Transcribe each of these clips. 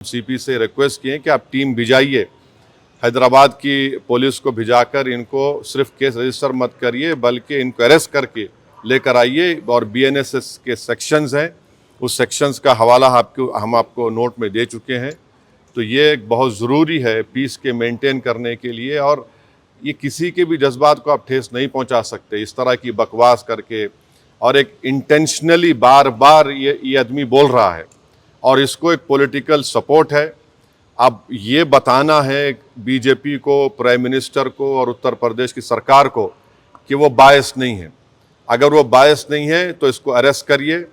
CP से request किए कि आप टीम भिजाइए, हैदराबाद की पुलिस को भिजाकर इनको सिर्फ केस रजिस्टर मत करिए बल्कि इनको अरेस्ट करके लेकर आइए। और बीएनएसएस के सेक्शंस हैं, उस सेक्शंस का हवाला हम आपको नोट में दे चुके हैं। तो ये एक बहुत ज़रूरी है पीस के मेंटेन करने के लिए, और ये किसी के भी जज्बात को आप ठेस नहीं पहुंचा सकते इस तरह की बकवास करके। और एक इंटेंशनली बार बार ये आदमी बोल रहा है और इसको एक पॉलिटिकल सपोर्ट है। अब ये बताना है बीजेपी को, प्राइम मिनिस्टर को और उत्तर प्रदेश की सरकार को कि वो बायस नहीं है। अगर वो बायस नहीं है तो इसको अरेस्ट करिए।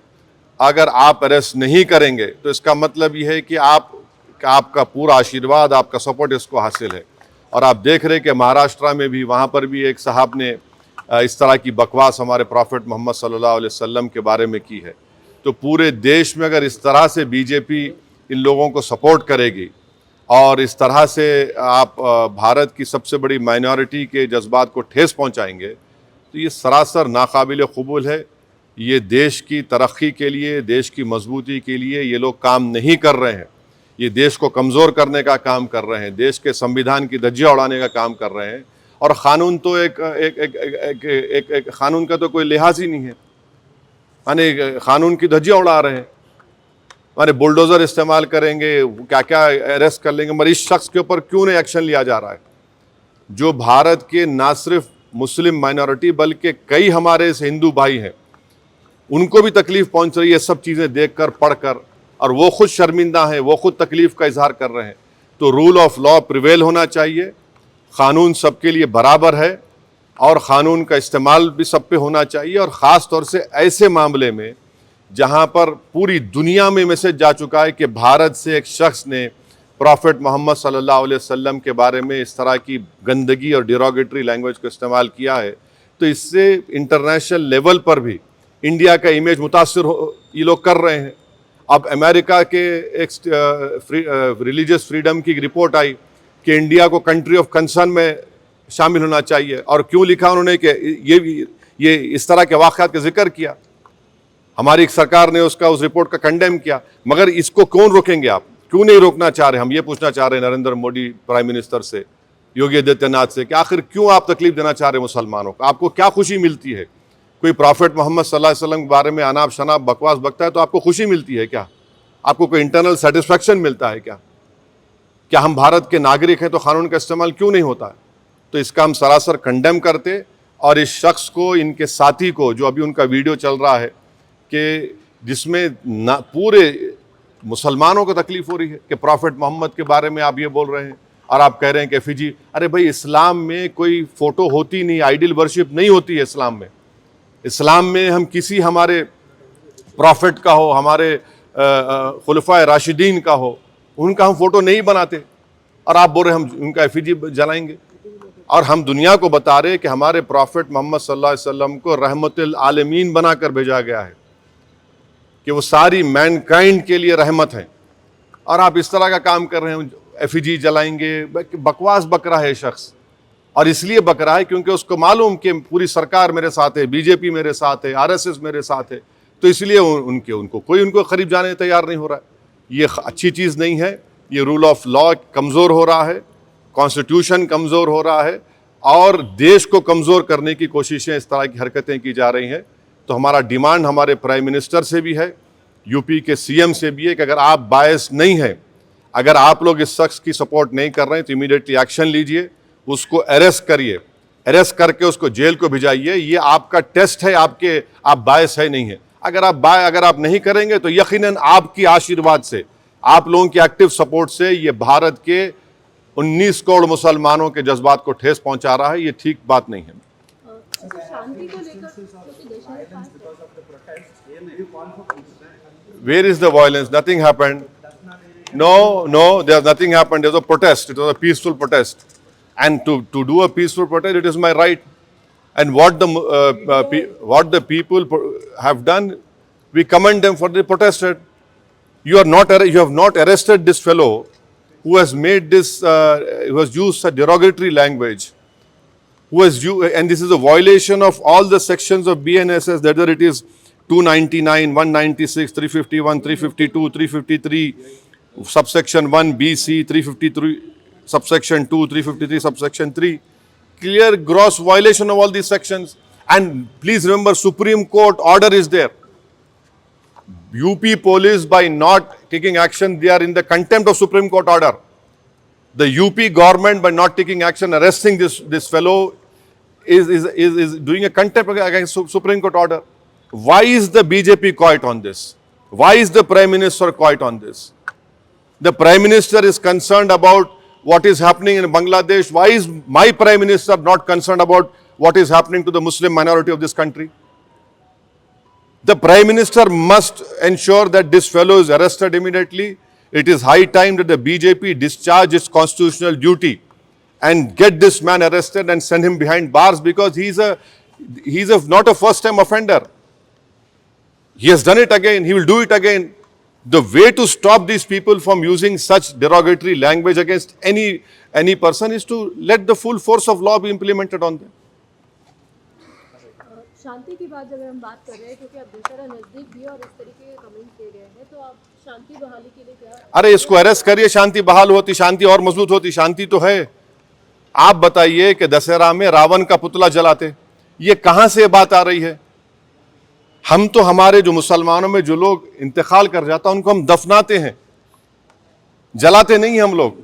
अगर आप अरेस्ट नहीं करेंगे तो इसका मतलब ये है कि आपका पूरा आशीर्वाद, आपका सपोर्ट इसको हासिल है। और आप देख रहे हैं कि महाराष्ट्र में भी, वहाँ पर भी एक साहब ने इस तरह की बकवास हमारे प्रॉफिट मोहम्मद सल्लल्लाहु अलैहि वसल्लम के बारे में की है। तो पूरे देश में अगर इस तरह से बीजेपी इन लोगों को सपोर्ट करेगी और इस तरह से आप भारत की सबसे बड़ी माइनॉरिटी के जज्बात को ठेस पहुंचाएंगे तो ये सरासर नाकाबिल कबूल है। ये देश की तरक्की के लिए, देश की मजबूती के लिए ये लोग काम नहीं कर रहे हैं। ये देश को कमज़ोर करने का काम कर रहे हैं, देश के संविधान की धज्जियां उड़ाने का काम कर रहे हैं। और क़ानून तो एक क़ानून का तो कोई लिहाज ही नहीं है, माने क़ानून की धज्जियां उड़ा रहे हैं। माने बुलडोज़र इस्तेमाल करेंगे, क्या क्या अरेस्ट कर लेंगे, मगर इस शख्स के ऊपर क्यों नहीं एक्शन लिया जा रहा है जो भारत के ना सिर्फ मुस्लिम माइनॉरिटी बल्कि कई हमारे हिंदू भाई हैं, उनको भी तकलीफ़ पहुंच रही है सब चीज़ें देखकर, पढ़कर, और वो खुद शर्मिंदा हैं, वो खुद तकलीफ़ का इजहार कर रहे हैं। तो रूल ऑफ लॉ प्रिवेल होना चाहिए, क़ानून सबके लिए बराबर है और क़ानून का इस्तेमाल भी सब पे होना चाहिए। और ख़ास तौर से ऐसे मामले में जहाँ पर पूरी दुनिया में मैसेज जा चुका है कि भारत से एक शख्स ने प्रॉफिट मोहम्मद सल्लल्लाहु अलैहि वसल्लम के बारे में इस तरह की गंदगी और डिरोगेटरी लैंग्वेज को इस्तेमाल किया है, तो इससे इंटरनेशनल लेवल पर भी इंडिया का इमेज मुतासर ये लोग कर रहे हैं। अब अमेरिका के एक रिलीजियस फ्रीडम की रिपोर्ट आई कि इंडिया को कंट्री ऑफ कंसर्न में शामिल होना चाहिए, और क्यों लिखा उन्होंने कि ये इस तरह के वाक़यात का जिक्र किया। हमारी सरकार ने उस रिपोर्ट का कंडेम किया, मगर इसको कौन रोकेंगे आप? क्यों नहीं रोकना चाह रहे? हम ये पूछना चाह रहे हैं नरेंद्र मोदी प्राइम मिनिस्टर से, योगी आदित्यनाथ से, कि आखिर क्यों आप तकलीफ देना चाह रहे हैं मुसलमानों को? आपको क्या खुशी मिलती है? कोई प्रॉफिट मोहम्मद सल्लल्लाहु अलैहि वसल्लम के बारे में अनाप शनाप बकवास बकता है तो आपको खुशी मिलती है क्या? आपको कोई इंटरनल सेटिस्फैक्शन मिलता है क्या? क्या हम भारत के नागरिक हैं तो क़ानून का इस्तेमाल क्यों नहीं होता है? तो इसका हम सरासर कंडेम करते, और इस शख्स को, इनके साथी को, जो अभी उनका वीडियो चल रहा है कि जिसमें पूरे मुसलमानों को तकलीफ़ हो रही है कि प्रॉफिट मोहम्मद के बारे में आप ये बोल रहे हैं और आप कह रहे हैं कि एफिजी। अरे भाई, इस्लाम में कोई फ़ोटो होती नहीं, आइडल वर्शिप नहीं होती है इस्लाम में। इस्लाम में हम किसी हमारे प्रॉफिट का हो, हमारे खुलफाए राशिदीन का हो, उनका हम फ़ोटो नहीं बनाते, और आप बोल रहे हम उनका एफिजी जलाएंगे। और हम दुनिया को बता रहे कि हमारे प्रॉफिट मोहम्मद सल्लल्लाहु अलैहि वसल्लम को रहमतुल आलमीन बनाकर भेजा गया है, कि वो सारी मैनकाइंड के लिए रहमत है, और आप इस तरह का काम कर रहे हैं, एफिजी जलाएंगे। बकवास बक रहा है शख्स, और इसलिए बक रहा है क्योंकि उसको मालूम कि पूरी सरकार मेरे साथ है, बीजेपी मेरे साथ है, आरएसएस मेरे साथ है, तो इसलिए उनको करीब जाने तैयार नहीं हो रहा है। ये अच्छी चीज़ नहीं है। ये रूल ऑफ लॉ कमज़ोर हो रहा है, कॉन्स्टिट्यूशन कमज़ोर हो रहा है, और देश को कमज़ोर करने की कोशिशें, इस तरह की हरकतें की जा रही हैं। तो हमारा डिमांड हमारे प्राइम मिनिस्टर से भी है, यूपी के सीएम से भी है, कि अगर आप बायस नहीं हैं, अगर आप लोग इस शख्स की सपोर्ट नहीं कर रहे हैं तो इमीडिएटली एक्शन लीजिए, उसको अरेस्ट करिए, अरेस्ट करके उसको जेल को भिजाइए। ये आपका टेस्ट है, आप बायस है नहीं है। अगर आप नहीं करेंगे तो यकीनन आपकी आशीर्वाद से, आप लोगों की एक्टिव सपोर्ट से ये भारत के 19 करोड़ मुसलमानों के जज्बात को ठेस पहुंचा रहा है। ये ठीक बात नहीं है। Where is the violence? Nothing happened. No, there's nothing happened. There's a protest. It was a peaceful protest, and to do a peaceful protest, it is my right. And what the people have done, we commend them for they protested. You have not arrested this fellow who has made this, who has used a derogatory language, and this is a violation of all the sections of BNSS, whether it is 299, 196, 351, 352, 353, subsection 1 B C 353 subsection 2 353 subsection 3, clear gross violation of all these sections. And please remember, Supreme Court order is there. UP police, by not taking action, they are in the contempt of Supreme Court order. The UP government, by not taking action, arresting this fellow, is doing a contempt against Supreme Court order. Why is the BJP quiet on this? Why is the Prime Minister quiet on this? The Prime Minister is concerned about what is happening in Bangladesh. Why is my Prime Minister not concerned about what is happening to the Muslim minority of this country? The Prime Minister must ensure that this fellow is arrested immediately. It is high time that the BJP discharge its constitutional duty and get this man arrested and send him behind bars, because he's not a first-time offender. He has done it again. He will do it again. The way to stop these people from using such derogatory language against any person is to let the full force of law be implemented on them. शांति की बात जब हम बात कर रहे हैं, क्योंकि अब दशहरा नजदीक भी है और इस तरीके के कमेंट किए गए हैं, तो आप शांति बहाली के लिए क्या? अरे इसको अरेस्ट करिए, शांति बहाल होती, शांति और मजबूत होती। शांति तो है। आप बताइए कि दशहरा में रावण का पुतला जलाते, ये कहां से बात आ रही है? हम तो हमारे जो मुसलमानों में जो लोग इंतकाल कर जाता उनको हम दफनाते हैं, जलाते नहीं हम लोग।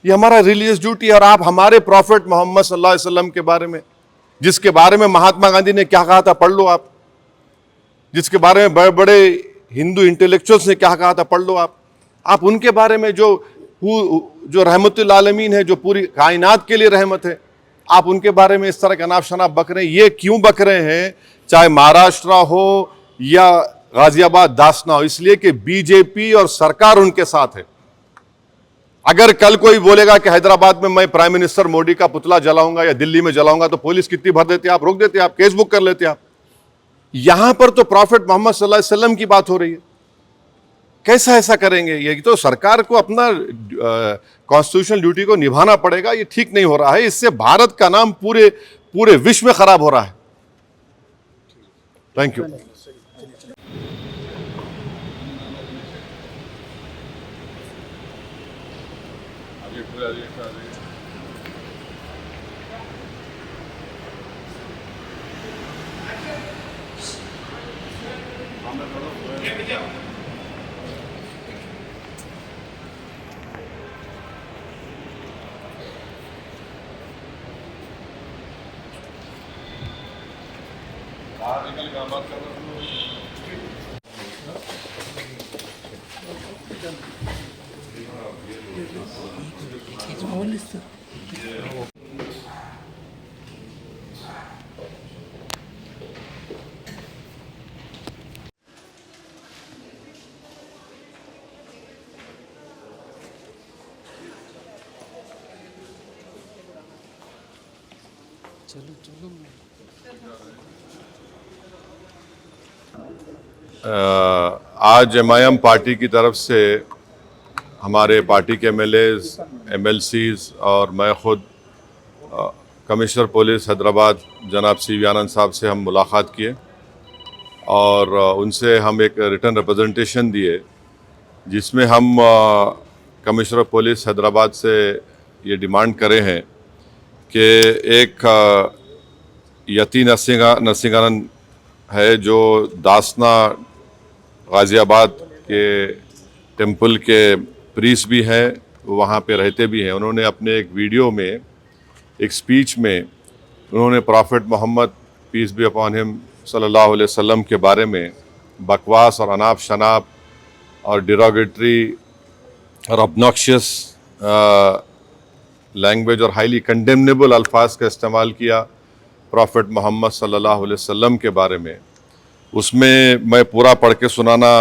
ये हमारा रिलीजियस ड्यूटी है। और आप हमारे प्रॉफिट मोहम्मद सल्लल्लाहु अलैहि वसल्लम के बारे में, जिसके बारे में महात्मा गांधी ने क्या कहा था, पढ़ लो आप। जिसके बारे में बड़े बड़े हिंदू इंटेलेक्चुअल्स ने क्या कहा था, पढ़ लो आप उनके बारे में जो रहमतुल आलमीन है, जो पूरी कायनात के लिए रहमत है, आप उनके बारे में इस तरह का नाफ शनाफ बक रहे हैं। ये क्यों बक रहे हैं? चाहे महाराष्ट्र हो या गाजियाबाद दासना हो, इसलिए कि बीजेपी और सरकार उनके साथ है। अगर कल कोई बोलेगा कि हैदराबाद में मैं प्राइम मिनिस्टर मोदी का पुतला जलाऊंगा या दिल्ली में जलाऊंगा, तो पुलिस कितनी भर देते, आप रोक देते, आप केस बुक कर लेते आप। यहां पर तो प्रॉफिट मोहम्मद सल्लल्लाहु अलैहि वसल्लम की बात हो रही है। कैसा ऐसा करेंगे? ये तो सरकार को अपना कॉन्स्टिट्यूशनल ड्यूटी को निभाना पड़ेगा। ये ठीक नहीं हो रहा है। इससे भारत का नाम पूरे विश्व में खराब हो रहा है। Thank you. आज एमआईएम पार्टी की तरफ से हमारे पार्टी के एमएलएज, एमएलसीज और मैं खुद कमिश्नर पुलिस हैदराबाद जनाब CV आनंद साहब से हम मुलाकात किए और उनसे हम एक रिटर्न रिप्रेजेंटेशन दिए, जिसमें हम कमिश्नर पुलिस हैदराबाद से ये डिमांड करे हैं कि एक यति नरसिंहानंद है जो दासना गाज़ियाबाद के टेम्पल के प्रीस्ट भी हैं, वहाँ पे रहते भी हैं। उन्होंने अपने एक वीडियो में, एक स्पीच में, उन्होंने prophet Muhammad peace be upon him सल्लल्लाहु अलैहि वसल्लम के बारे में बकवास और अनाप शनाप और डिरोगेटरी और ऑब्नॉक्शियस लैंग्वेज और हाईली कंडेमनेबल अल्फाज का इस्तेमाल किया प्रॉफिट मोहम्मद सल्लल्लाहु अलैहि वसल्लम के बारे में। उसमें मैं पूरा पढ़ के सुनाना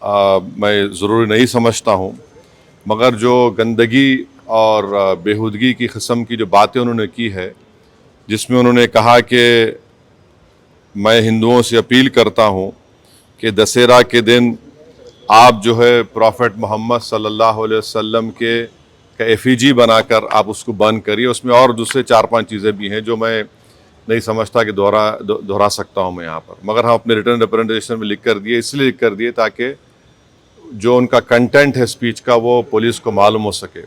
मैं ज़रूरी नहीं समझता हूँ, मगर जो गंदगी और बेहूदगी की किस्म की जो बातें उन्होंने की है, जिसमें उन्होंने कहा कि मैं हिंदुओं से अपील करता हूँ कि दशहरा के दिन आप जो है प्रॉफिट मोहम्मद सल्लल्लाहु अलैहि वसल्लम के का एफिजी बनाकर आप उसको बंद करिए। उसमें और दूसरे 4-5 चीज़ें भी हैं जो मैं नहीं समझता कि दोहरा सकता हूँ मैं यहाँ पर, मगर हम अपने रिटर्न रिप्रेजेंटेशन में लिख कर दिए, इसलिए लिख कर दिए ताकि जो उनका कंटेंट है स्पीच का वो पुलिस को मालूम हो सके।